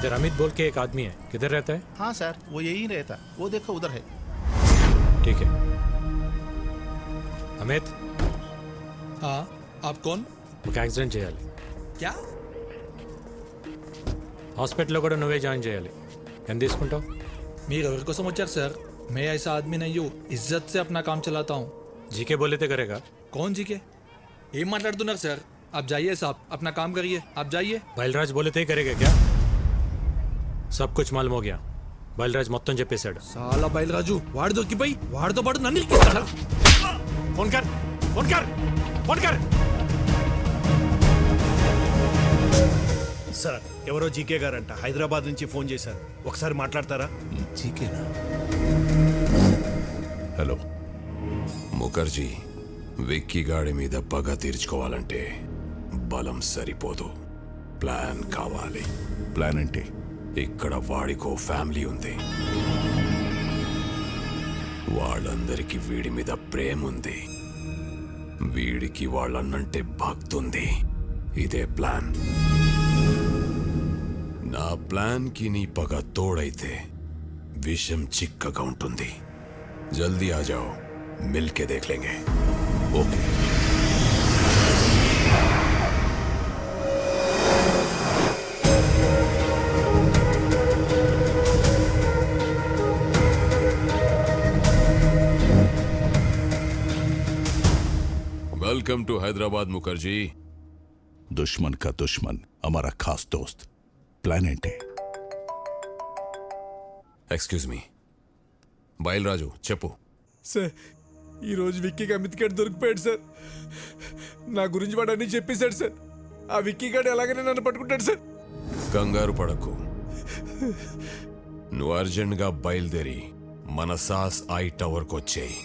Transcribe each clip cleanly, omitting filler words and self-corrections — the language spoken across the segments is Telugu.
इधर अमित बोल के एक आदमी है, किधर रहता है? हाँ सर, वो यही रहता, वो देखो उधर है। ठीक है। अमित, हाँ आप कौन? ఒక యాక్సిడెంట్ చేయాలి. क्या? హాస్పిటల్లో కూడా నువ్వే జాయిన్ చేయాలి. ఎంత తీసుకుంటావు? మీరు ఎవరి కోసం వచ్చారు सर? मैं ऐसा आदमी नहीं हूँ, इज्जत से अपना काम चलाता हूँ। జీకే बोले तो करेगा. कौन जी के? ఏం మాట్లాడుతున్నారు సార్? आप जाइए साहब, अपना काम करिए, आप जाइए। బయల్రాజ్ बोले तो ही करेगा क्या? सब कुछ मालूम हो गया. బయల్రాజ్ మొత్తం చెప్పేశాడు. సాలా బయలురాజు వాడు దొరికిపోయి వాడితో పాటు నన్ను ఇరికిస్తాడా? ఫోన్ కర్, ఫోన్ కర్, ఫోన్ కర్. సార్ ఎవరో జీకే గారంట హైదరాబాద్ నుంచి ఫోన్ చేశారు, ఒకసారి మాట్లాడతారా? జీకేనా? హలో ముఖర్జీ, విక్కీ గాడి మీద పగ తీర్చుకోవాలంటే బలం సరిపోదు, ప్లాన్ కావాలి. ప్లాన్ అంటే? ఇక్కడ వాడికో ఫ్యామిలీ ఉంది, వాళ్ళందరికీ వీడి మీద ప్రేమ ఉంది, వీడికి వాళ్ళన్నంటే భక్తి ఉంది. ఇదే ప్లాన్. నా ప్లాన్ కి నీ పగ తోడైతే విషయం చిక్కగా ఉంటుంది. జల్దీ ఆ జాओ, మిల్కే దేఖ్ లేంగే. Okay. Welcome to Hyderabad Mukherjee. दुश्मन का दुश्मन हमारा खास दोस्त. प्लान ఏంటి? ఎక్స్క్యూజ్ మీ, బయల్రాజు చెప్పు. సార్ ఈరోజు విక్కీ అమిత్ గడ్ దొరికిపోయాడు సార్. నా గురించి వాడు అన్ని చెప్పేశాడు సార్. ఆ విక్కీ గడ్ ఎలాగైనా నన్ను పట్టుకుంటాడు సార్. కంగారు పడకు, నువ్వు అర్జెంట్గా బయలుదేరి మన సాస్ ఐ టవర్కి వచ్చేయి.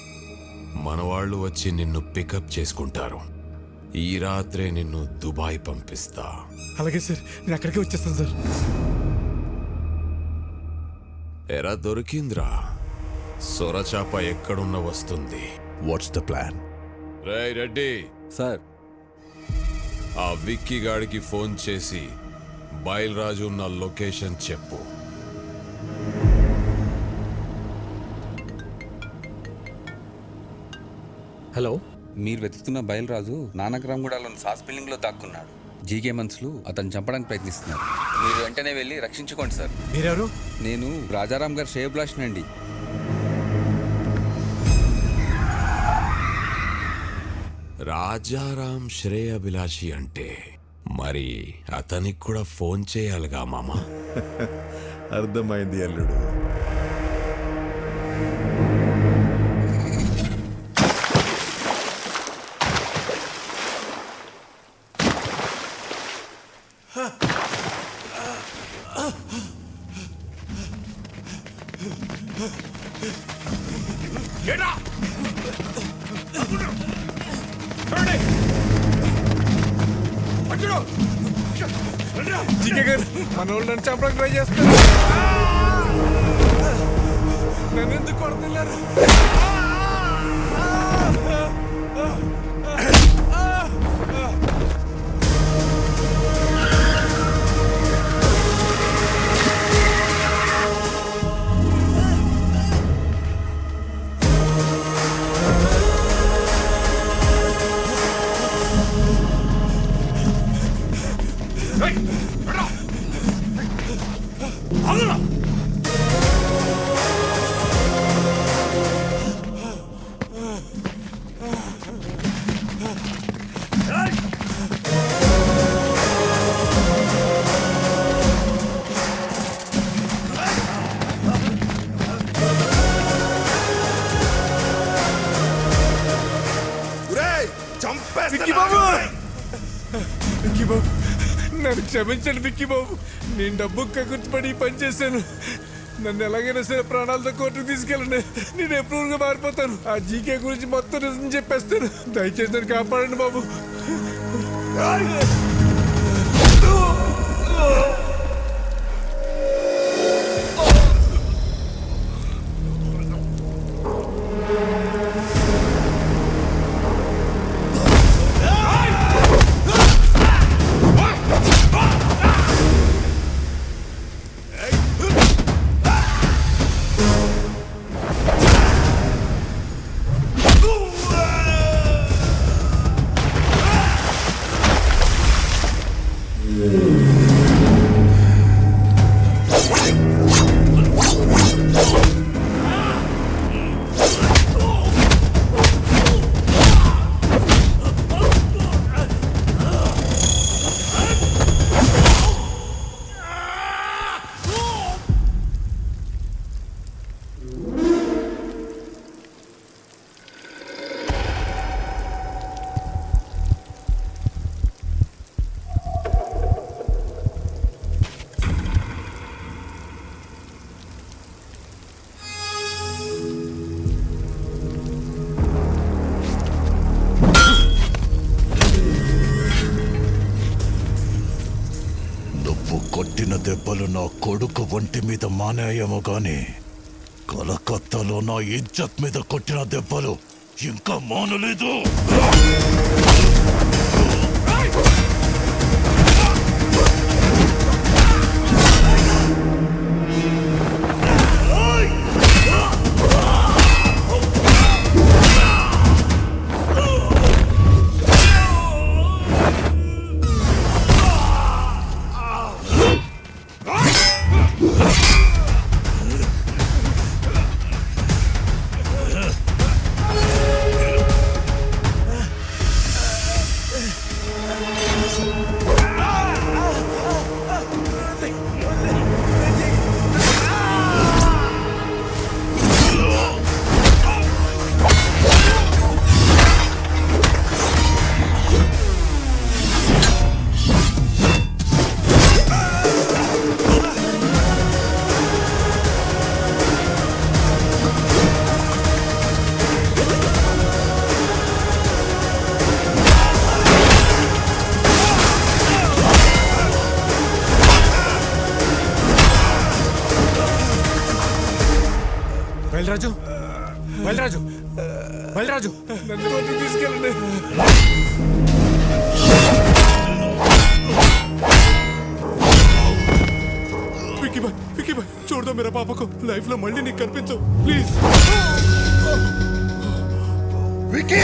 మన వాళ్ళు వచ్చి నిన్ను పికప్ చేసుకుంటారు. ఈ రాత్రే నిన్ను దుబాయ్ పంపిస్తా. అలాగే సార్, నేను అక్కడికే వచ్చేస్తాను సార్. ఎరా దొరికింద్రా, సొరచాప ఎక్కడున్న వస్తుంది. What's the plan? Ray Reddy sir, ఆ విక్కీ గాడికి ఫోన్ చేసి బయల్రాజు ఉన్న లొకేషన్ చెప్పు. హలో, మీరు వెతుకుతున్న బయలురాజు నానక్రామ్గూడలోని సాస్ బిల్డింగ్ లో దాక్కున్నాడు. జీకే మనుషులు అతను చంపడానికి ప్రయత్నిస్తున్నారు. మీరు వెంటనే వెళ్ళి రక్షించుకోండి సార్. మీరెవరు? నేను రాజారాం గారు శ్రేయభిలాష్ అండి. రాజారాం శ్రేయభిలాషి అంటే మరి అతనికి కూడా ఫోన్ చేయాలిగా మామ. అర్థమైంది అల్లుడు. జీకే గారు మన వాళ్ళు నన్ను చంపడానికి ట్రై చేస్తారు. నన్ను ఎందుకు కొడుతున్నారు? విక్కీ బాబు, విక్కీ బాబు నన్ను క్షమించండి విక్కీ బాబు. నేను డబ్బు కక్కుర్తిపడి పని చేశాను. నన్ను ఎలాగైనా సరే ప్రాణాలతో కోర్టుకు తీసుకెళ్ళండి. నేను ఎప్రూవ్గా మారిపోతాను. ఆ జీకే గురించి మొత్తం నిజం చెప్పేస్తాను. దయచేసి నన్ను కాపాడండి బాబు. కొట్టిన దెబ్బలు నా కొడుకు ఒంటి మీద మానేయేమో గాని కలకత్తాలో నా ఇజ్జత్ మీద కొట్టిన దెబ్బలు ఇంకా మానలేదు. బయలురాజు, బయలురాజు, బయలురాజు, నన్ను కోర్టుకు తీసుకెళ్ళండి. విక్కీ బాయ్ చూడదా मेरा पापा को लाइफ లో మళ్ళీ నీకు కనిపించు ప్లీజ్. విక్కీ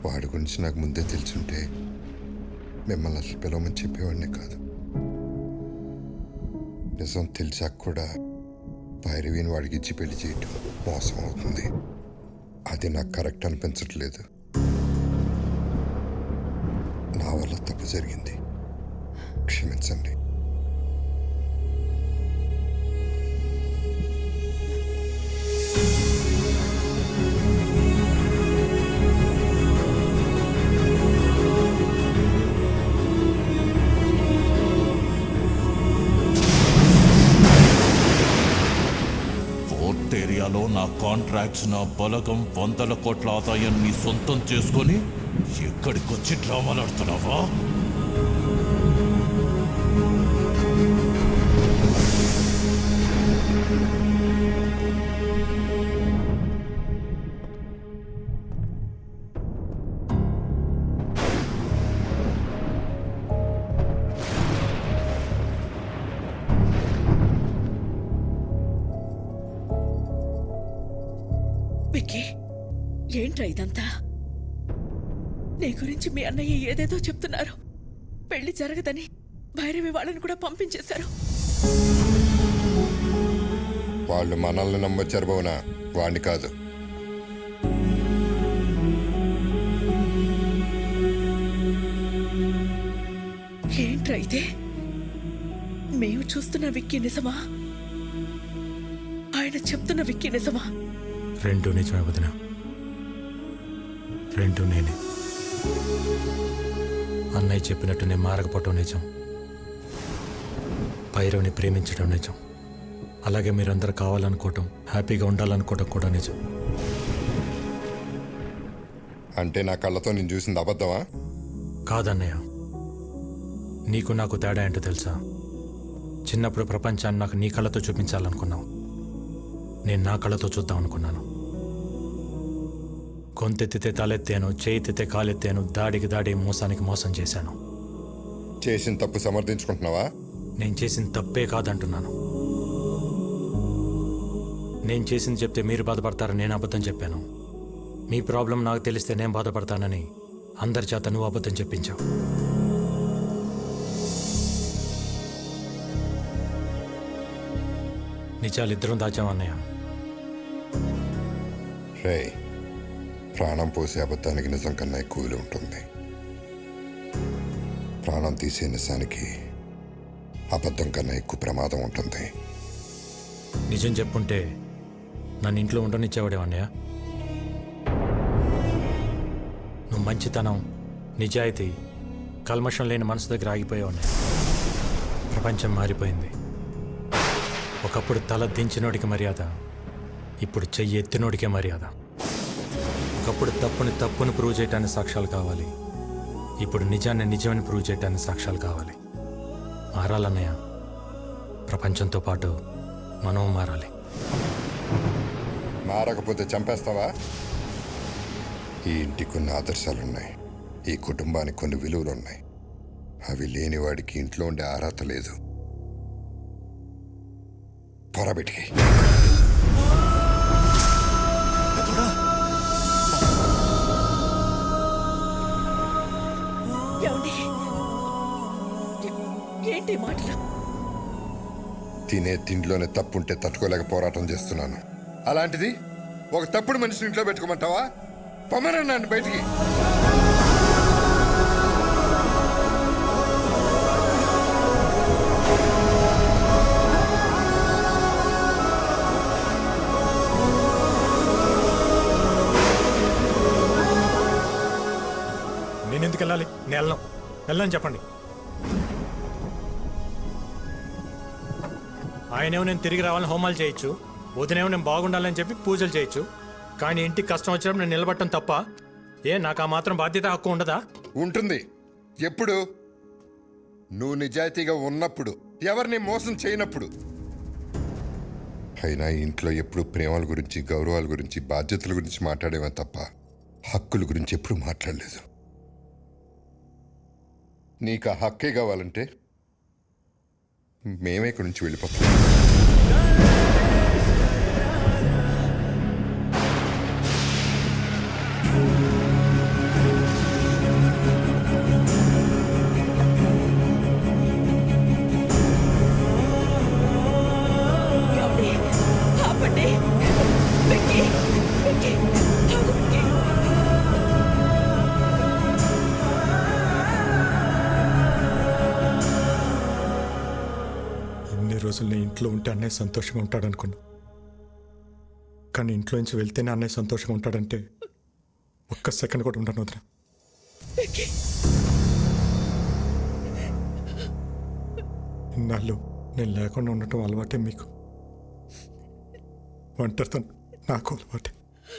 వాడి గురించి నాకు ముందే తెలుసుంటే మిమ్మల్ని అసలు పిలవమని చెప్పేవాడిని కాదు. నిజం తెలిసాక కూడా భైరవిని వాడికి ఇచ్చి పెళ్లి చేయటం మోసం అవుతుంది. అది నాకు కరెక్ట్ అనిపించట్లేదు. నా వల్ల తప్పు జరిగింది, క్షమించండి. ఏరియాలో నా కాంట్రాక్ట్స్, నా బలగం, 100 కోట్ల ఆదాయాన్ని సొంతం చేసుకొని ఎక్కడికొచ్చి డ్రామాలాడుతున్నావా? విక్కీ, ఏంట్రా ఇదంతా? నీ గురించి మీ అన్నయ్య ఏదేదో చెప్తున్నారు. పెళ్లి జరగదని భైరవి వాళ్ళని కూడా పంపించేశారు. వాళ్ళు మనల్ని నమ్మొచ్చారు భవనా, వాణ్ణి కాదు. ఏంట్రా ఇదే? మేము చూస్తున్న విక్కీ నిజమా? ఆయన చెప్తున్న విక్కీ నిజమా? రెండు నిజమే వదిన, రెండు నేనే. అన్నయ్య చెప్పినట్టు నేను మారకపోవటం నిజం, భైరవిని ప్రేమించడం నిజం, అలాగే మీరందరూ కావాలనుకోవటం, హ్యాపీగా ఉండాలనుకోవటం కూడా నిజం. అంటే నా కళ్ళతో నేను చూసింది అబద్ధమా? కాదన్నయ్య, నీకు నాకు తేడా ఏంటో తెలుసా? చిన్నప్పుడు ప్రపంచాన్ని నాకు నీ కళ్ళతో చూపించాలనుకున్నావు, నేను నా కళ్ళతో చూద్దాం అనుకున్నాను. గొంతెత్తితే తలెత్తాను, చేయితే కాలెత్తాను, దాడికి దాడి, మోసానికి మోసం చేశాను. చేసిన తప్పు సమర్థించుకుంటున్నావా? నేను చేసిన తప్పే కాదంటున్నాను. నేను చేసింది చెప్తే మీరు బాధపడతారని నేను అబద్ధం చెప్పాను. మీ ప్రాబ్లం నాకు తెలిస్తే నేను బాధపడతానని అందరి చేత నువ్వు అబద్ధం చెప్పించావు. నిజాలిద్దరం దాచామన్నయ్య. రే, ప్రాణం పోసే అబద్ధానికి నిజం కన్నా ఎక్కువ విలువ ఉంటుంది. ప్రాణం తీసే నిజానికి అబద్ధం కన్నా ఎక్కువ ప్రమాదం ఉంటుంది. నిజం చెప్పుంటే నన్ను ఇంట్లో ఉండనిచ్చేవాడే అన్నయ్య. నువ్వు మంచితనం, నిజాయితీ, కల్మషం లేని మనసు దగ్గర ఆగిపోయావు అన్నయ్య. ప్రపంచం మారిపోయింది. ఒకప్పుడు తల దించినోడికి మర్యాద, ఇప్పుడు చెయ్యి ఎత్తినోడికే మర్యాద. ఒకప్పుడు తప్పుని ప్రూవ్ చేయడానికి సాక్ష్యాలు కావాలి, ఇప్పుడు నిజాన్ని నిజమని ప్రూవ్ చేయడానికి సాక్ష్యాలు కావాలి. మారాలన్నయ్య. ప్రపంచంతో పాటు మనం మారాలి. మారకపోతే చంపేస్తావా? ఈ ఇంటికి కొన్ని ఆదర్శాలున్నాయి, ఈ కుటుంబానికి కొన్ని విలువలున్నాయి. అవి లేని వాడికి ఇంట్లో ఉండే అర్హత లేదు. పొరబెట్టి ఏంటి మాటలు? తినే తిండిలోనే తప్పుంటే తట్టుకోలేక పోరాటం చేస్తున్నాను. అలాంటిది ఒక తప్పుడు మనిషిని ఇంట్లో పెట్టుకోమంటావా? పొమ్మనండి నన్ను బయటికి. నేను ఎందుకు వెళ్ళాలి? నేను వెళ్ళని చెప్పండి. ఆయనేమో నేను తిరిగి రావాలని హోమాలు చేయొచ్చు, వదినేమో నేను బాగుండాలని చెప్పి పూజలు చేయొచ్చు. కానీ ఇంటికి కష్టం వచ్చినప్పుడు నేను నిలబడటం తప్ప? నాకు ఆ మాత్రం బాధ్యత, హక్కు ఉండదా? ఉంటుంది. ఎప్పుడు? నువ్వు నిజాయితీగా ఉన్నప్పుడు, ఎవరిని మోసం చేయనప్పుడు. అయినా ఇంట్లో ఎప్పుడు ప్రేమల గురించి, గౌరవాల గురించి, బాధ్యతల గురించి మాట్లాడేవా తప్ప హక్కుల గురించి ఎప్పుడు మాట్లాడలేదు. నీకు ఆ హక్కే కావాలంటే మేమే ఇక్కడి నుంచి వెళ్ళిపోతాం. ఇన్ని రోజులు నేను ఇంట్లో ఉంటే అన్నయ్య సంతోషంగా ఉంటాడనుకున్నా. కానీ ఇంట్లో నుంచి వెళ్తేనే అన్నయ్య సంతోషంగా ఉంటాడంటే ఒక్క సెకండ్ కూడా ఉంటాను వదిన. ఇన్నాళ్ళు నేను లేకుండా ఉండటం అలవాటే మీకు. ఒంటరితనం నాకు అలవాటే.